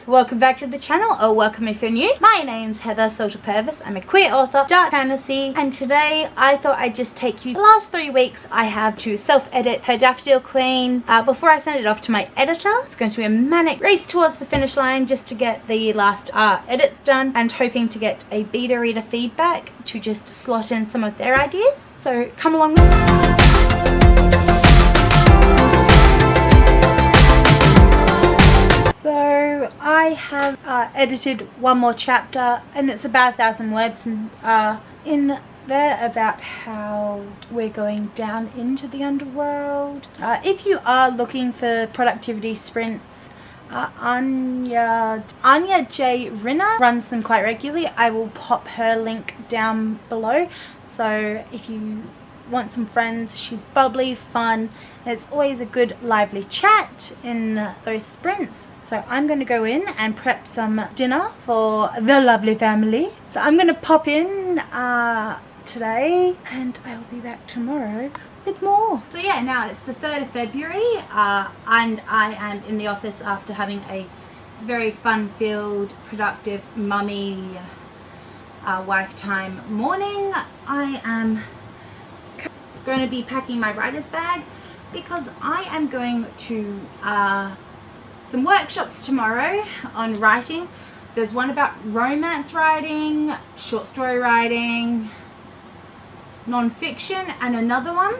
guys, welcome back to the channel, or welcome if you're new. My name's Heather Salter-Purves. I'm a queer author, dark fantasy, and today I thought I'd just take you. The last 3 weeks I have to self-edit Her Daffodil Queen before I send it off to my editor. It's going to be a manic race towards the finish line just to get the last edits done, and hoping to get a beta reader feedback to just slot in some of their ideas. So come along with me. So I have edited one more chapter, and it's about 1,000 words in there about how we're going down into the underworld. If you are looking for productivity sprints, Anya J. Rinner runs them quite regularly. I will pop her link down below. So if you want some friends, she's bubbly, fun, and it's always a good lively chat in those sprints. So I'm going to go in and prep some dinner for the lovely family. So I'm going to pop in today, and I'll be back tomorrow with more. So yeah, now it's the 3rd of February and I am in the office after having a very fun-filled, productive mummy wife time morning. I am going to be packing my writer's bag because I am going to some workshops tomorrow on writing. There's one about romance writing, short story writing, non-fiction, and another one.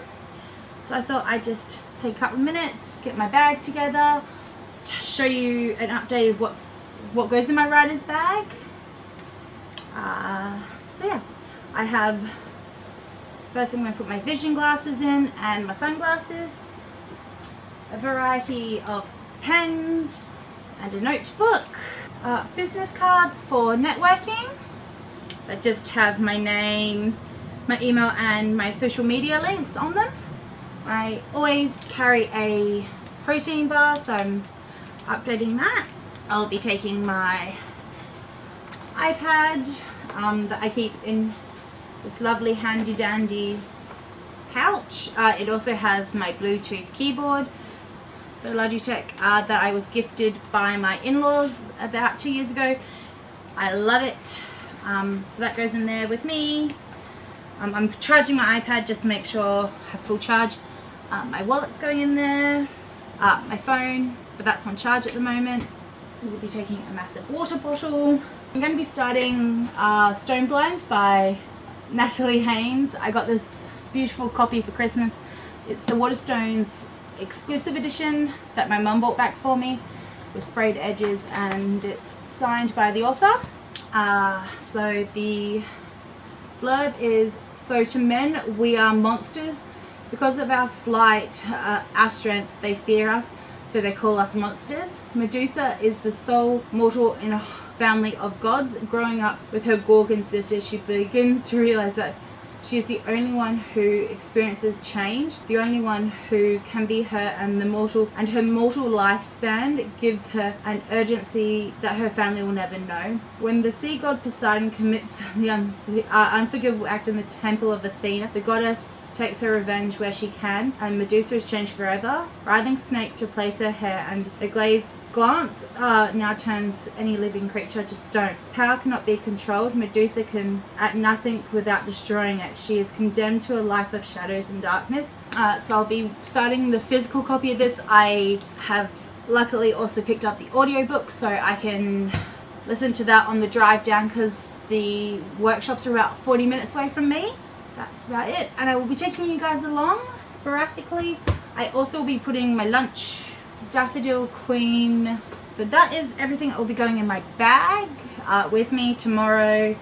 So I thought I'd just take a couple of minutes, get my bag together, to show you an update of what goes in my writer's bag. So yeah, I have, first I'm going to put my vision glasses in and my sunglasses, a variety of pens and a notebook, business cards for networking that just have my name, my email and my social media links on them. I always carry a protein bar, so I'm updating that. I'll be taking my iPad that I keep in this lovely handy dandy pouch. It also has my Bluetooth keyboard, so Logitech that I was gifted by my in-laws about 2 years ago. I love it. So that goes in there with me. I'm charging my iPad just to make sure I have full charge. My wallet's going in there. My phone, but that's on charge at the moment. We'll be taking a massive water bottle. I'm going to be starting Stone Blind by Natalie Haynes. I got this beautiful copy for Christmas. It's the Waterstones exclusive edition that my mum bought back for me with sprayed edges, and it's signed by the author. So the blurb is, so to men we are monsters. Because of our flight, our strength, they fear us, so they call us monsters. Medusa is the sole mortal in a family of gods. Growing up with her Gorgon sister, she begins to realize that she is the only one who experiences change, the only one who can be her, and her mortal lifespan gives her an urgency that her family will never know. When the sea god Poseidon commits the unforgivable act in the temple of Athena, the goddess takes her revenge where she can, and Medusa is changed forever. Writhing snakes replace her hair, and a glazed glance now turns any living creature to stone. Power cannot be controlled. Medusa can act nothing without destroying it. She is condemned to a life of shadows and darkness. So I'll be starting the physical copy of this. I have luckily also picked up the audiobook, so I can listen to that on the drive down because the workshops are about 40 minutes away from me. That's about it. And I will be taking you guys along sporadically. I also will be putting my lunch, Daffodil Queen. So that is everything that will be going in my bag with me tomorrow.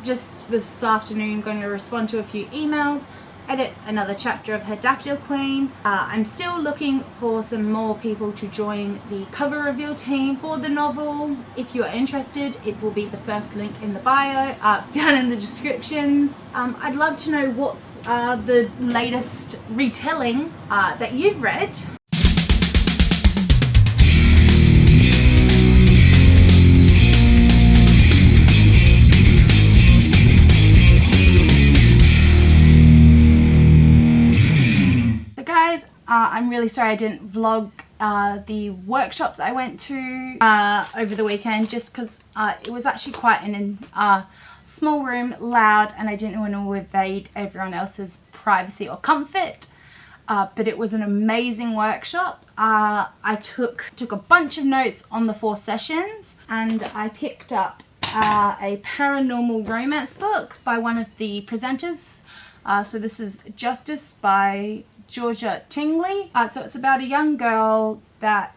Just this afternoon, I'm going to respond to a few emails, edit another chapter of Her Daffodil Queen. I'm still looking for some more people to join the cover reveal team for the novel. If you are interested, it will be the first link in the bio, down in the descriptions. I'd love to know what's the latest retelling that you've read. I'm really sorry I didn't vlog the workshops I went to over the weekend, just because it was actually quite an small room, loud, and I didn't want to invade everyone else's privacy or comfort. But it was an amazing workshop. I took a bunch of notes on the 4 sessions, and I picked up a paranormal romance book by one of the presenters. So this is Justice by Georgia Tingley. So it's about a young girl that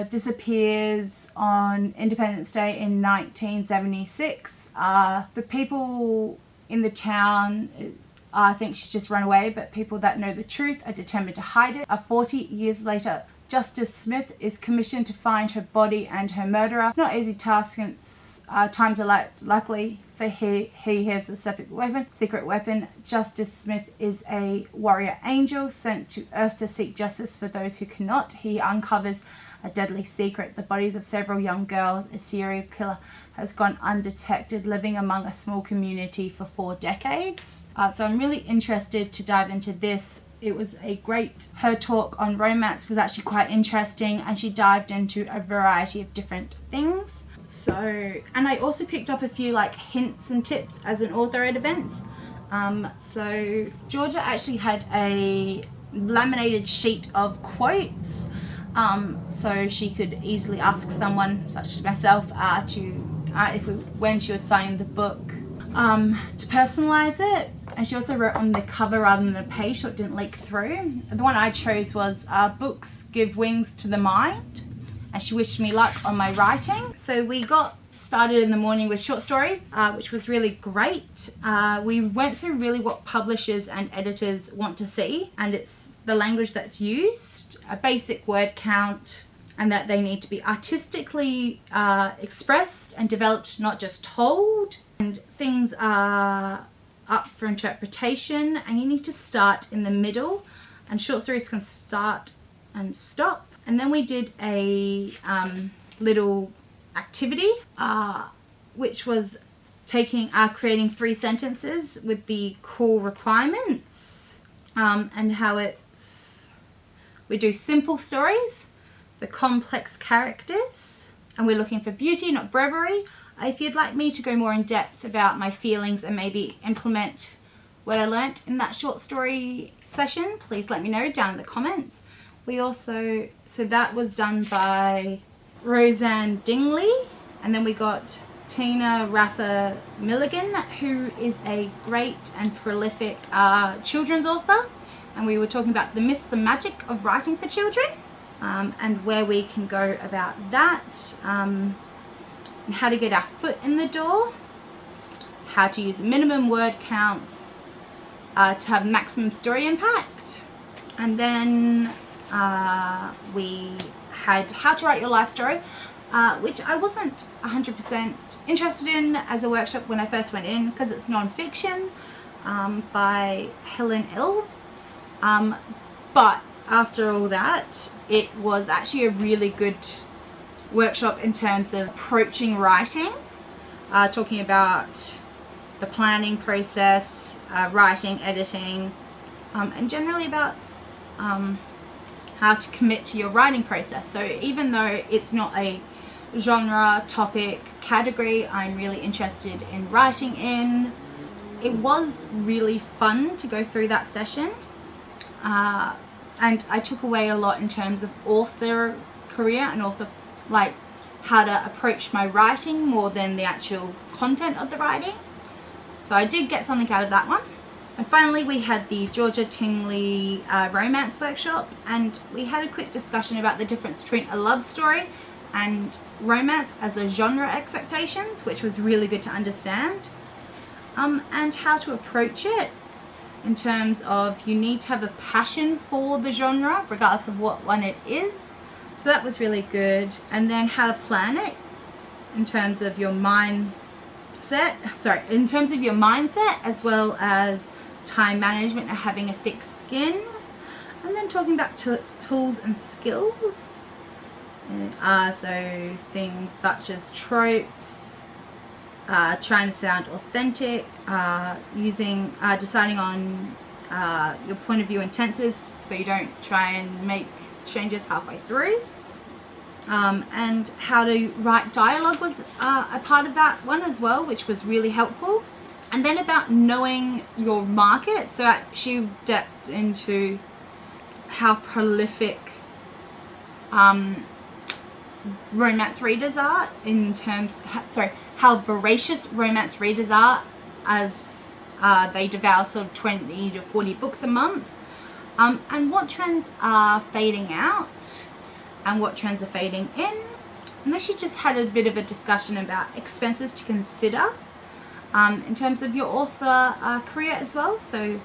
disappears on Independence Day in 1976. The people in the town think she's just run away, but people that know the truth are determined to hide it. 40 years later, Justice Smith is commissioned to find her body and her murderer. It's not an easy task, and times are light. Luckily for he has a secret weapon. Justice Smith is a warrior angel sent to Earth to seek justice for those who cannot. He uncovers a deadly secret: the bodies of several young girls. A serial killer has gone undetected, living among a small community for 4 decades. So I'm really interested to dive into this. It was a great, her talk on romance was actually quite interesting, and she dived into a variety of different things. So, and I also picked up a few like hints and tips as an author at events. So Georgia actually had a laminated sheet of quotes, so she could easily ask someone such as myself when she was signing the book to personalize it. And she also wrote on the cover rather than the page so it didn't leak through. The one I chose was books give wings to the mind, and she wished me luck on my writing. So we got started in the morning with short stories, which was really great. We went through really what publishers and editors want to see, and it's the language that's used, a basic word count, and that they need to be artistically expressed and developed, not just told. And things are up for interpretation, and you need to start in the middle, and short stories can start and stop. And then we did a little activity, which was creating 3 sentences with the core requirements, and how we do simple stories, the complex characters, and we're looking for beauty, not breviary. If you'd like me to go more in depth about my feelings and maybe implement what I learnt in that short story session, please let me know down in the comments. So that was done by Roseanne Dingley, and then we got Tina Rather Milligan, who is a great and prolific children's author, and we were talking about the myths and magic of writing for children, and where we can go about that, and how to get our foot in the door, how to use minimum word counts to have maximum story impact, and then we had how to write your life story, which I wasn't 100% interested in as a workshop when I first went in, because it's non-fiction by Helen Ills, but after all that, it was actually a really good workshop in terms of approaching writing, talking about the planning process, writing, editing, and generally about how to commit to your writing process. So even though it's not a genre, topic, category I'm really interested in writing in, it was really fun to go through that session, and I took away a lot in terms of author career and author, like how to approach my writing more than the actual content of the writing. So I did get something out of that one. And finally we had the Georgia Tingley romance workshop, and we had a quick discussion about the difference between a love story and romance as a genre expectations, which was really good to understand, and how to approach it in terms of you need to have a passion for the genre regardless of what one it is. So that was really good. And then how to plan it in terms of your mindset, as well as time management and having a thick skin. And then talking about tools and skills. So things such as tropes, trying to sound authentic, deciding on your point of view and tenses, so you don't try and make changes halfway through. And how to write dialogue was a part of that one as well, which was really helpful. And then about knowing your market. So she depth into how prolific romance readers are in terms, how voracious romance readers are as they devour sort of 20 to 40 books a month, and what trends are fading out and what trends are fading in. And then she just had a bit of a discussion about expenses to consider in terms of your author career as well. So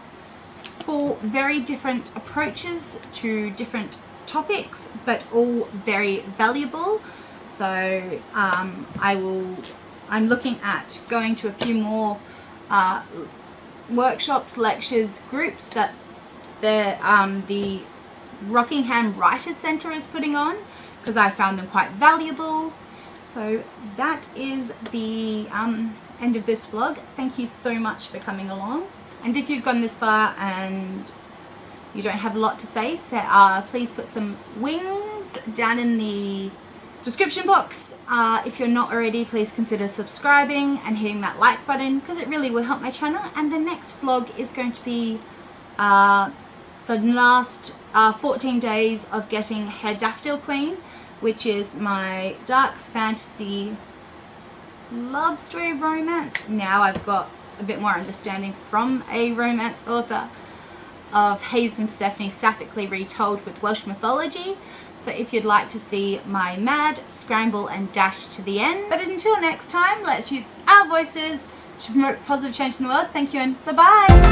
4 very different approaches to different topics, but all very valuable. So I'm looking at going to a few more workshops, lectures, groups that the Rockingham Writers Centre is putting on, because I found them quite valuable. So that is the end of this vlog. Thank you so much for coming along. And if you've gone this far and you don't have a lot to say, please put some wings down in the description box. If you're not already, please consider subscribing and hitting that like button, because it really will help my channel. And the next vlog is going to be the last 14 days of getting Her Daffodil Queen, which is my dark fantasy love story romance. Now I've got a bit more understanding from a romance author of Hayes and Stephanie sapphiccally retold with Welsh mythology. So if you'd like to see my mad scramble and dash to the end. But until next time, let's use our voices to promote positive change in the world. Thank you and bye-bye.